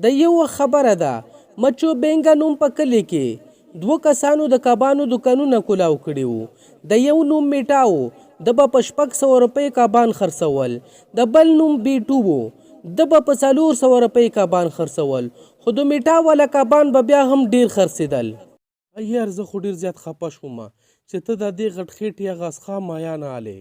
د یو خبره ده مچو بینګه نوم په کلي کې 2 کسانو د کبانو دکانونه کولاو کړي وو. د یو نوم میټا و، د به په 600 روپۍ کبان خرڅول. د بل نوم بیټو و، د به په 400 روپۍ کبان خرڅول. خو د میټا والا کبان به بیا هم ډیر خرڅېدل. یار زه خو ډیر زیات خپه شوم چې ته د دې غټ خېټې هغه اسخا مایا نه آلې.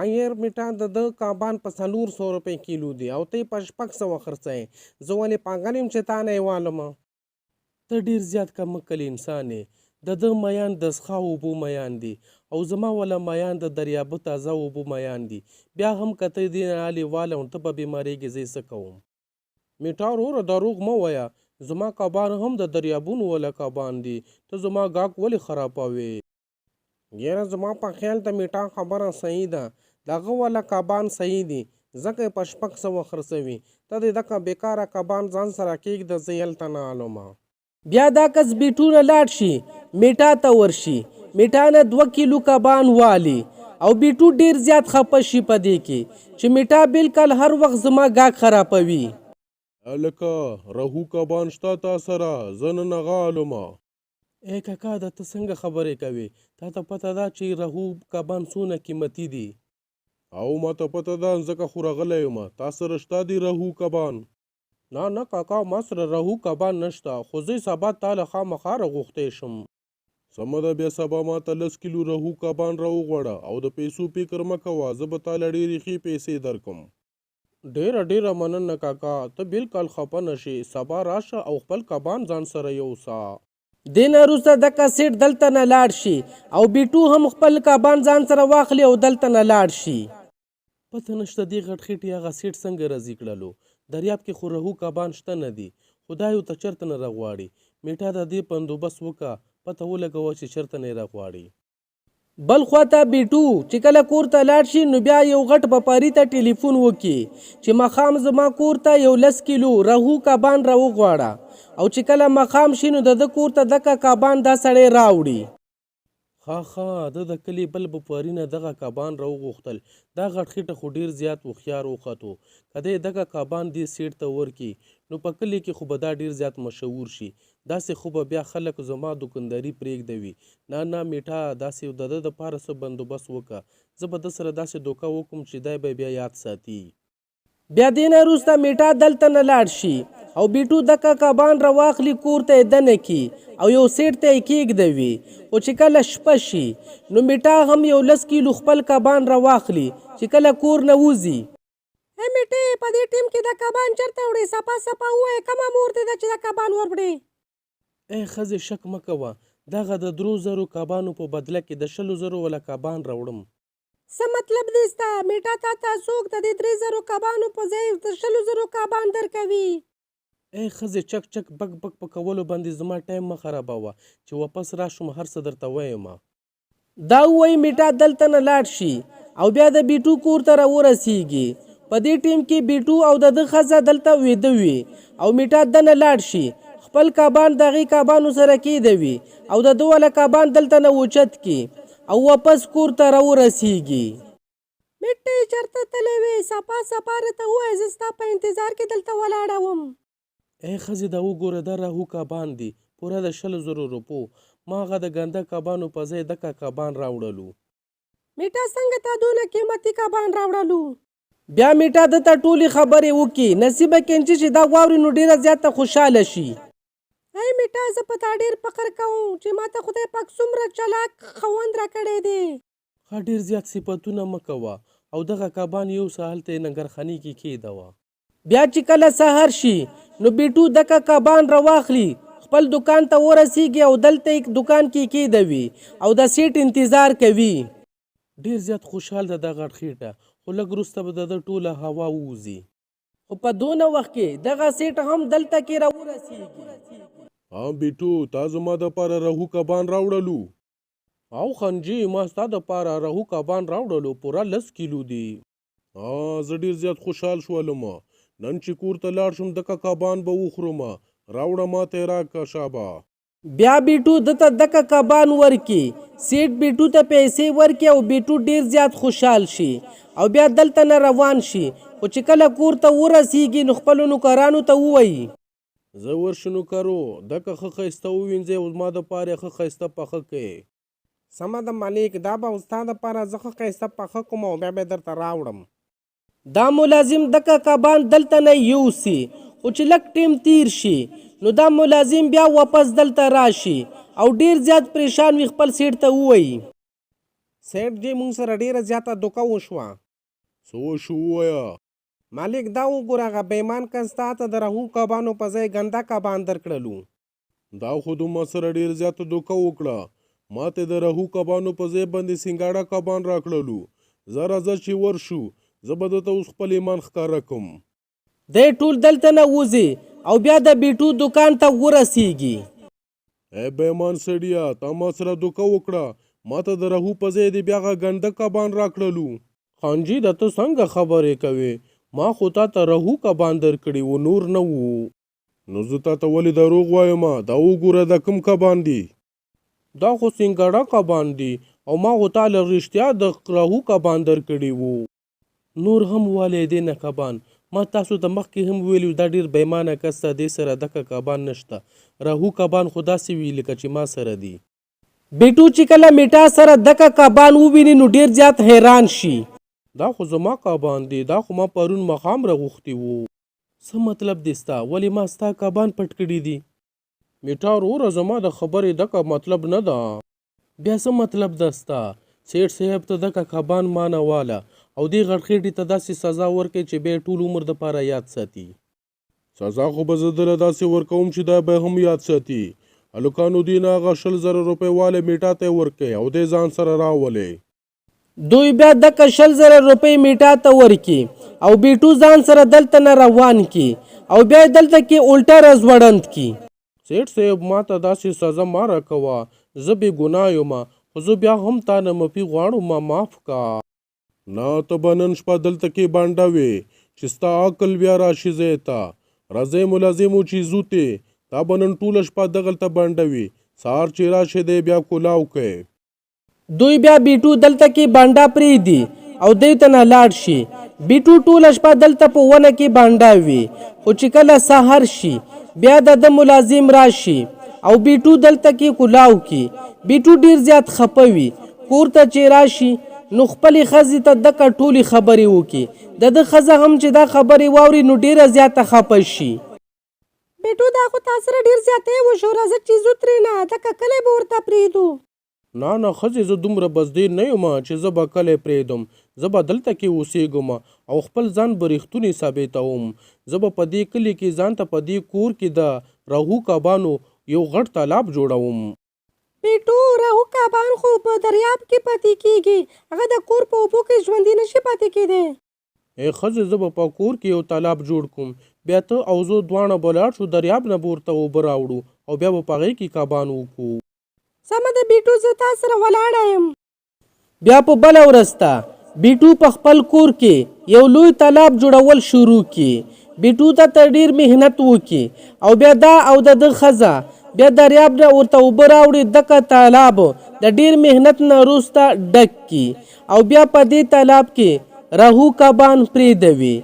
عیر میټا د کبان په 400 روپۍ کیلو دی او ته په 600 خرڅوې. زه ولې پاگل یم چې تا نه یې والم؟ ته ډیر زیات کم عقل انسان یې. د میان د څښا اوبو میان دي او زما والا میان د دریابه تازه اوبو میان دي. بیا هم که ته دې نه آلې والم ته به بیمارېږې، زه یې څه کوم؟ میټا وروره دروغ مه وایه، زما کبان هم د دریابونو والا کبان دي. ته زما ګاګ ولې خرابوې؟ یاره زما په خیال د میټا خبره صحیح ده، دغه والا کبان صحیح دي ځکه یې په 600 خرڅوي. ته دې دغه بیکاره کبان ځان سره کېږده، زه یې هلته نه الم. بیا دا کس بیټو نه لاړ شي میټا ته ورشي، میټا نه 2 کیلو کبان والي او بیټو ډیر زیات خپه شي په دې کې چې میټا بالکل هر وخت زما ګاګ خرابوي. هلکه رهو کبان شته تا سره؟ زه نن هغه الم. ای کاکا دا ته څنګه خبرې کوې؟ تا ته پته ده چې رهو کبان څونه قیمتي دي؟ او ما ته پته ده ځکه خو راغلی یم. تا سره شته دي رهو کبان؟ نه نه کاکا ما سره رهو کبان نشته، خو زه سبا تا له خامخا راغوښتی شم. سمه ده بیا سبا ما ته 10 کیلو رهو کبان راوغواړه او د پیسو فکر مه کوه، زه به تا له ډېرې ښې پیسې درکم. ډېره مننه کاکا، ته بالکل خفه نه شې. سبا راشه او خپل کبان ځان سره یوسه. دې نه وروسته دغه سیټ دلته نه لاړ شي او بیټو هم خپل کبان ځان سره واخلي او دلته نه لاړ شي. پته نشته دې غټ خېټې هغه سیټ څنګه راضي کړلو. دریاب کې خو رهو کبان شته نه دي، خدای ورته چېرته نه راغواړي. میټا د دې بندوبست وکړه، پته ولګوه چې چېرته نه یې راغواړي. بل خواته بیټو چې کله کور ته لاړ شي نو بیا یو غټ بپاري ته ټلیفون وکړي چې ماښام زما کور ته یو 10 کیلو رهو کبان راوغواړه، او چې کله ماښام شي نو د ده کور ته دغه کبان دا سړی راوړي. ښه د کلي بل بپاري نه دغه کبان راوغوښتل. دا غټ خېټه خو ډېر زیات هوښیار وختو. که دی دغه کبان دې سیټ ته ورکړي نو په کلي کې خو به دا ډېر زیات مشهور شي. داسې خو به بیا خلک زما دوکانداري پرېږدوي. نه میټا داسې د ده دپاره څه بندوبست وکړه، زه به ده سره داسې دوکه وکړم چې دی به بیا یاد ساتي. بیا دې نه وروسته میټا دلته نه لاړ شي او بیټو دغه کبان راواخلي کور ته یې دننه کړي او یو سیټ ته یې کېږدوي. خو چې کله شپه شي نو میټا هم یو 10 کیلو خپل کبان راواخلي چې کله کور نه وځي. ای میټې په دې ټیم کې دا کبان چېرته وړې؟ صفا ووایه کومه مور دې ده چې دا کبان وروړې؟ ای ښځې شک مه کوه، دغه د 3000 کبانو په بدله کې د 100,000 والا کبان راوړم. څه مطلب دی ستا؟ میټا تا ته څوک د دې 3000 کبانو په ځای د 100,000 کبان درکوي؟ ای ښځې چک چک بک بک په کولو باندې زما ټایم مه خرابوه چې واپس راشم هر څه درته وایم. دا ووایي میټا دلته نه لاړ شي او بیا د بیټو کور ته راورسیږي. په دې ټیم کې بیټو او د ده ښځه دلته ویده وي او میټا دننه لاړ شي خپل کبان د هغې کبانو سره کېدوي او د ده والا کبان دلته نه اوچت کړي او واپس کور ته راورسیږي. میټې چېرته تللی وې؟ صفا راته ووایه، زه ستا په انتظار کې دلته ولاړه وم. ای ښځې دا وګوره دا راهو کبان دي پوره د 100,000 روپو. ما هغه د ګنده کبانو په ځای دغه کبان راوړلو. میټا څنګه تا دونه قیمتي کبان راوړلو؟ بیا میټا ده ته ټولې خبرې وکړي. نصیبه کینچې چې دا واوري نو ډېره زیاته خوشحاله شي. ای میټا زه په تا ډېر فخر کوم چې ما ته خدای پاک څومره چلاک خوند راکړی دی. ښه ډېر زیات صفتونه مه کوه او دغه کبان یو څه هلته یې ننګرخاني کې کېږدوه. بیا چې کله سهار شي نو بیټو دغه کبان راواخلي خپل دکان ته ورسیږي او دلته یې دکان کې کېږدوي او د سیټ انتظار کوي. ډېر زیات خوشحال ده دا غټ خېټه، خو لږ وروسته به د ده ټوله هوا ووځي. خو په دونه وخت کې دغه سیټ هم دلته کې راورسیږي. بیټو تا زما دپاره رهو کبان راوړلو؟ او خنجي ما ستا دپاره رهو کبان راوړلو، پوره 10 کیلو دي. زه ډېر زیات خوشحال شولم. نن چې کور ته لاړ شم دغه کبان به وخورم. راوړه ما ته یې راکړه شابه. بیا بیټو ده ته دغه کبان ورکړي. سیټ بیټو ته پیسې ورکړي او بیټو ډېر زیات خوشحال شي او بیا دلته نه روان شي. خو خو چې کله کور ته ورسیږي نو خپلو نوکرانو ته ووایي زه ورشو نوکرو دکه ښه ښایسته ووینځئ او زما دپاره یې ښه ښایسته پخه کړئ. سمه ده مالک، دا به ستا دپاره زه ښه ښایسته پخه کوم او بیا به یې درته راوړم. دا ملازم دکه کبان دلته نه یوسي، خو چې لږ ټیم تیر شي نو دا ملازم بیا واپس دلته راشي او ډیر زیات پریشان وي، خپل سیټ ته ووایي سیټ جی موږ سره ډېره زیاته دوکه وشوه. څه وشو ووایه. مالک دا وګوره هغه بېمان کس تا ته د رهو کبانو په ځای ګنده کبان درکړلو. دا خو د ما سره ډېر زیاته دوکه وکړه. ما ته د رهو کبانو په ځای باندې سینګاړه کبان راکړلو. زه راځه چې ورشو، زه به درته اوس خپل ایمان ښکاره کوم. دی ټول دلته نه وځي او بیا د بیټو دکان ته ورسیږي. ای بېمان سړیه، تا ما سره دوکه وکړه. ما ته د رهو په ځای دې بیا هغه ګنده کبان راکړلو. خانجي دا ته څنګه خبرې کوې؟ ما خو تا ته رهو کبان درکړي وو، نور نه وو. نو زه تا ته ولې دروغ وایم؟ دا وګوره دا کوم کبان دي. دا خو سینګاړه کبان دي او ما خو تا له رښتیا د رهو کبان درکړي وو. نور هم والې دې نه کبان. ما تاسو ته مخکې هم ویلي دا ډېر بېمانه کس ته دې سره دکه کبان نشته. رهو کبان خو داسې وي لکه چې ما سره دي. بیټو چې کله میټا سره دکه کبان وویني نو ډېر زیات حیران شي. دا خو زما کبان دي، دا خو ما پرون مخام راغوښتي وو. څه مطلب دی ستا؟ ولې ما ستا کبان پټ کړي دي؟ میټا وروره زما د خبرې دکه مطلب نه ده. بیا څه مطلب ده ستا؟ سیټ صاحب ته دکه کبان مانه واله او دې غټخېټې ته داسې سزا ورکړي چې بیا ټول عمر دپاره یاد ساتي. سزا خو به زه دله داسې ورکوم چې دا به هم یاد ساتي. هلکانو دې نه هغه 100,000 روپۍ والی میټا ته یې ورکړئ او دې ځان سره راولئ. دوی بیا دکه 100,000 روپۍ میټا ته ورکي او بیټو ځان سره دلته نه روان کی او بیا دلته کې الټا رزوړند کی. سیټ صاحب ما ته داسې سزا ما راکوه، زه بې ګناه یم، خو زه بیا هم تا نه معافي غواړم، معاف کا. نه ته به نن شپه دلته کې بانډه وې چې ستا عقل بیا راشي ځای ته. راځئ ملازمو چې ځو تې، تا به نن ټوله شپه دغلته بانډه وي. سهار چې راشي دی بیا کولاو کوئ. دوی بیا بیټو دلته کې بانډا پرېږدي او دوی ته نه لاړ شي. بیټو ټوله شپه دلته په ونه کې بانډا وي، خو چې کله سهار شي بیا د ملازم راشي او بیټو دلته کې کولاو کی. بیټو ډیر زیات خپه وي. کور ته چې راشي نو خپلې ښځې ته دکه ټولې خبرې وکړي. د ده ښځه هم چې دا خبرې واوري نو ډیره زیاته خپه شي. بیټو دا خو تا سره ډېر زیاتی وشو، راځه چې ځو ترېنه، دکه کلی به ورته پرېږدو. نه نه ښځې، زه دومره بزدل نه یم چې زه به کلی پرېږدم. زه به دلته کې اوسېږم او خپل ځان به رښتونی ثابتوم. زه به په دې کلي کې ځان ته په دې کور کې د رهو کبانو یو غټ تالاب جوړوم. بیټو رهو کبان خو په دریاب کې پاتې کېږي، هغه د کور په اوبو کې ژوندي نشي پاتې کېدی. ای ښځې، زه به په کور کې یو تالاب جوړ کړم، بیا ته او زه دواړه به لاړ شو دریاب نه به ورته اوبه راوړو او بیا به په هغې کې کبان وکړو. سمه ده بیټو، زه تا سره ولاړه یم. بیا په بله ورځ ته بیټو په خپل کور کې یو لوی تالاب جوړول شروع کی. بیټو ته ډیر محنت وکړي او بیا دا او د ده ښځه بیا دریاب نه ورته اوبه راوړي. دکه تالاب د ډیر محنت نه وروسته ډک کی او بیا په دې تالاب کې رهو کبان پرېږدوي.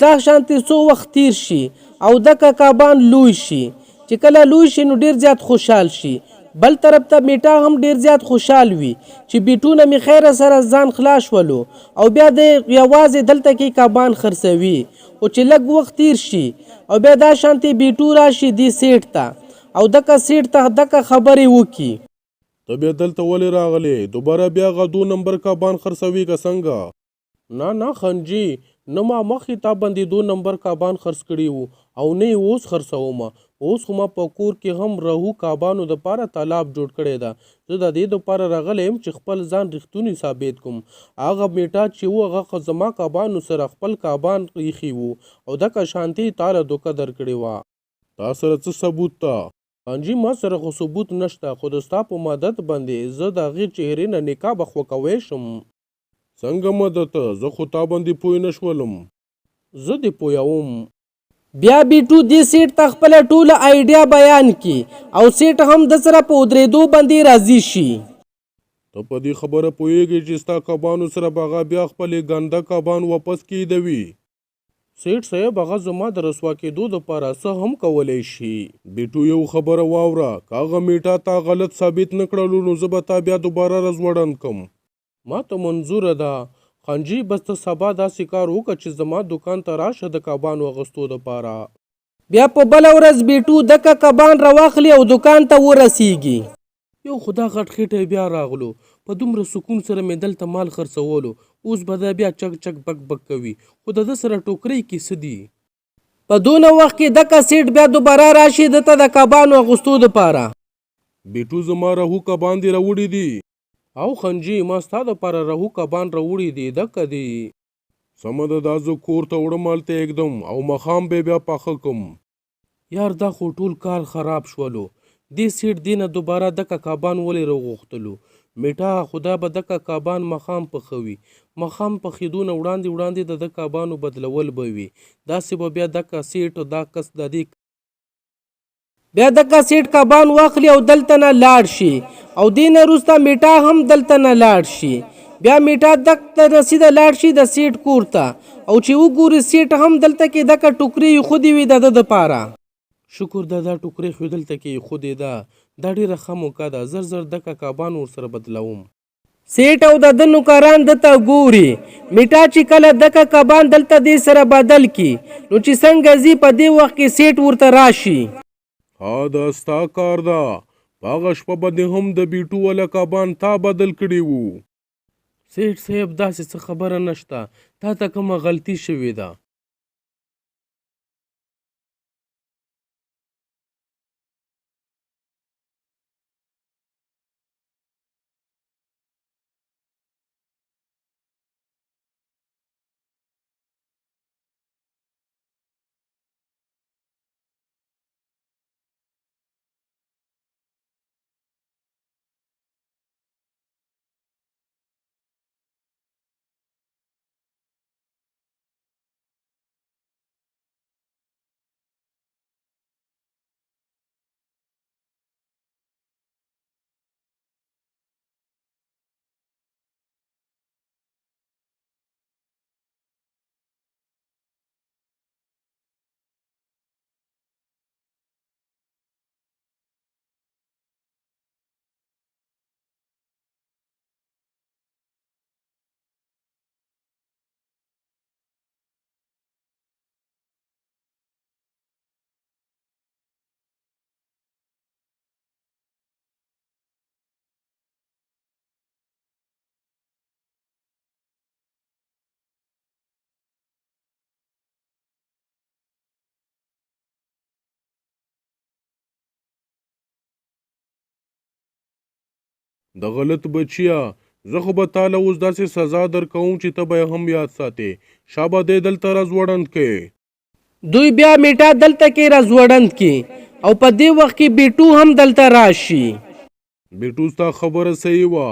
دا شانتې څو وخت تیر شي او دکه کبان لوی شي. چې کله لوی شي نو ډیر زیات خوشحال شي. بل طرف ته میټا هم ډیر زیات خوشحال وي چې بیټو نه می خیره سره ځان خلاص شولو او بیا د یوازې دلته کې کبان خرڅوي. خو چې لږ وخت تیر شي او بیا دا شانتې بیټو راشي دې سیټ ته او دکه سیټ ته دکه خبرې وکړي. ته بیا دلته ولې راغلی؟ دوباره بیا هغه 2 نمبر کبان خرڅوي که څنګه؟ نه نه خنجي، نه ما مخکې تا باندې 2 نمبر کبان خرڅ کړي وو او نه یې اوس خرڅوم. اوس خو ما په کور کې هم رهو کبانو دپاره تالاب جوړ کړی ده. زه د دې دپاره راغلی یم چې خپل ځان رښتونی ثابت کوم. هغه میټا چې و هغه زما کبانو سره خپل کبان ایښي وو او دکه شانتې تا له دوکه درکړې وه. تا سره څه ثبوت ته؟ خانجي ما سره خو ثبوت نشته، خو د ستا په مدد باندې زه د هغې چهرې نه نکاح به خوښوی شم. څنګه مدد؟ زه خو تا باندې پوه نه شولم. زه دې پویوم. بیا بیټو دې سیټ ته خپله ټوله آیډیا بیان کی او سیټ هم د سره په ودرېدو باندې راضي شي. ته په دې خبره پوهېږې چې ستا کبانو سره به هغه بیا خپلې ګنده کبان واپس کېدوي؟ سیټ صاحب هغه زما د رسوا کېدو دپاره څه هم کولی شي. بیټو یو خبره واوره، که هغه میټا تا غلط ثابت نه کړلو نو زه به تا بیا دوباره رزوړند کم. ما ته منظوره ده خانجي، بس ته سبا داسې کار وکړه چې زما دکان ته راشه د کبانو اغوستو دپاره. بیا په بله ورځ بیټو دکه کبان راواخلي او دکان ته ورسیږي. یو خدا غټ خېټی بیا راغلو، په دومره سکون سره مې دلته مال خرڅولو، اوس به دا بیا چک چک بک بک کوي، خو د ده سره ټوکرۍ کې څه دي؟ په دونه وخت کې دکه سیټ بیا دوباره راشي دته د کبانو اغوستو دپاره. بیټو زما رهو کبان دې راوړي دي؟ او خنجي ما ستا دپاره رهو کبان راوړي دي، دکه دي. سمه ده، دا زه کور ته وړم هلته ایږدم او ماښام به بیا پاخه کم. یار دا خو ټول کال خراب شولو، دې سیټ دې نه دوباره دکه کبان ولې راغوښتلو؟ میټا خدا به دکه کبان ماښام پخوي، ماښام پخېدو نه وړاندې د ده کبانو بدلول به وي. داسې به بیا دکه سیټ دا کس د دې بیا دکه سیټ کبان واخلي او دلته نه لاړ شي او دې نه وروسته میټا هم دلته نه لاړ شي. بیا میټا دک رسیده لاړ شي د سیټ کور ته او چې وګوري سیټ هم دلته کې دکه ټوکرې ایښودې وي د ده دپاره. شکر ده دا ټوکرې خو دلته کې ایښودې ده، دا ډېره ښه موقع ده، زر زر دکه کبان ورسره بدلوم. سیټ او د ده نوکران دته ګوري. میټا چې کله دکه کبان دلته دې سره بدل کی نو چې څنګه ځي په دې وخت کې سیټ ورته راشي. ها دا ستا کار ده، په هغه شپه به دې هم د بیټو والا کبان تا بدل کړي وو. سیټ صاحب داسې څه خبره نشته، تا ته کومه غلطي شوې ده. د غلط بچیا، زه خو به تاله اوس داسې سزا درکوم چې ته به یې هم یاد ساتې. شابه دې دلته رزوړند کې. دوی بیا میټا دلته کې رزوړند کې او په دې وخت کې بیټو هم دلته راشي. بیټو ستا خبره صحیح وه،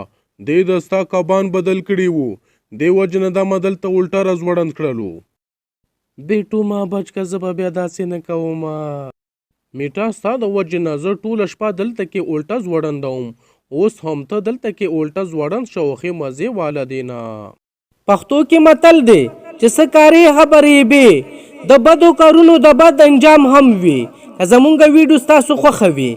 دې د ستا کبان بدل کړي وو، دې وجې نه دا ما دلته الټه رزوړند کړلو. بیټو ما بچ که زه به بیا داسې نه کوم. میټا ستا د وجې نه زه ټوله شپه دلته کې الټه زوړندوم، اوس هم ته دلته کې الټه زوړند شوخې مزې واله دی نه. پښتو کې متل دی چې څه کارې خبرې بې د بدو کارونو د بد انجام هم وي. که زمونږ ویډیو ستاسو خوښه وي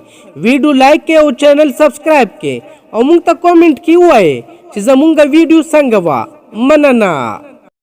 ویډیو لایک کړئ او چینل سبسکرایب کړئ او موږ ته کومنټ کې ووایئ چې زمونږ ویډیو څنګه وه. مننه.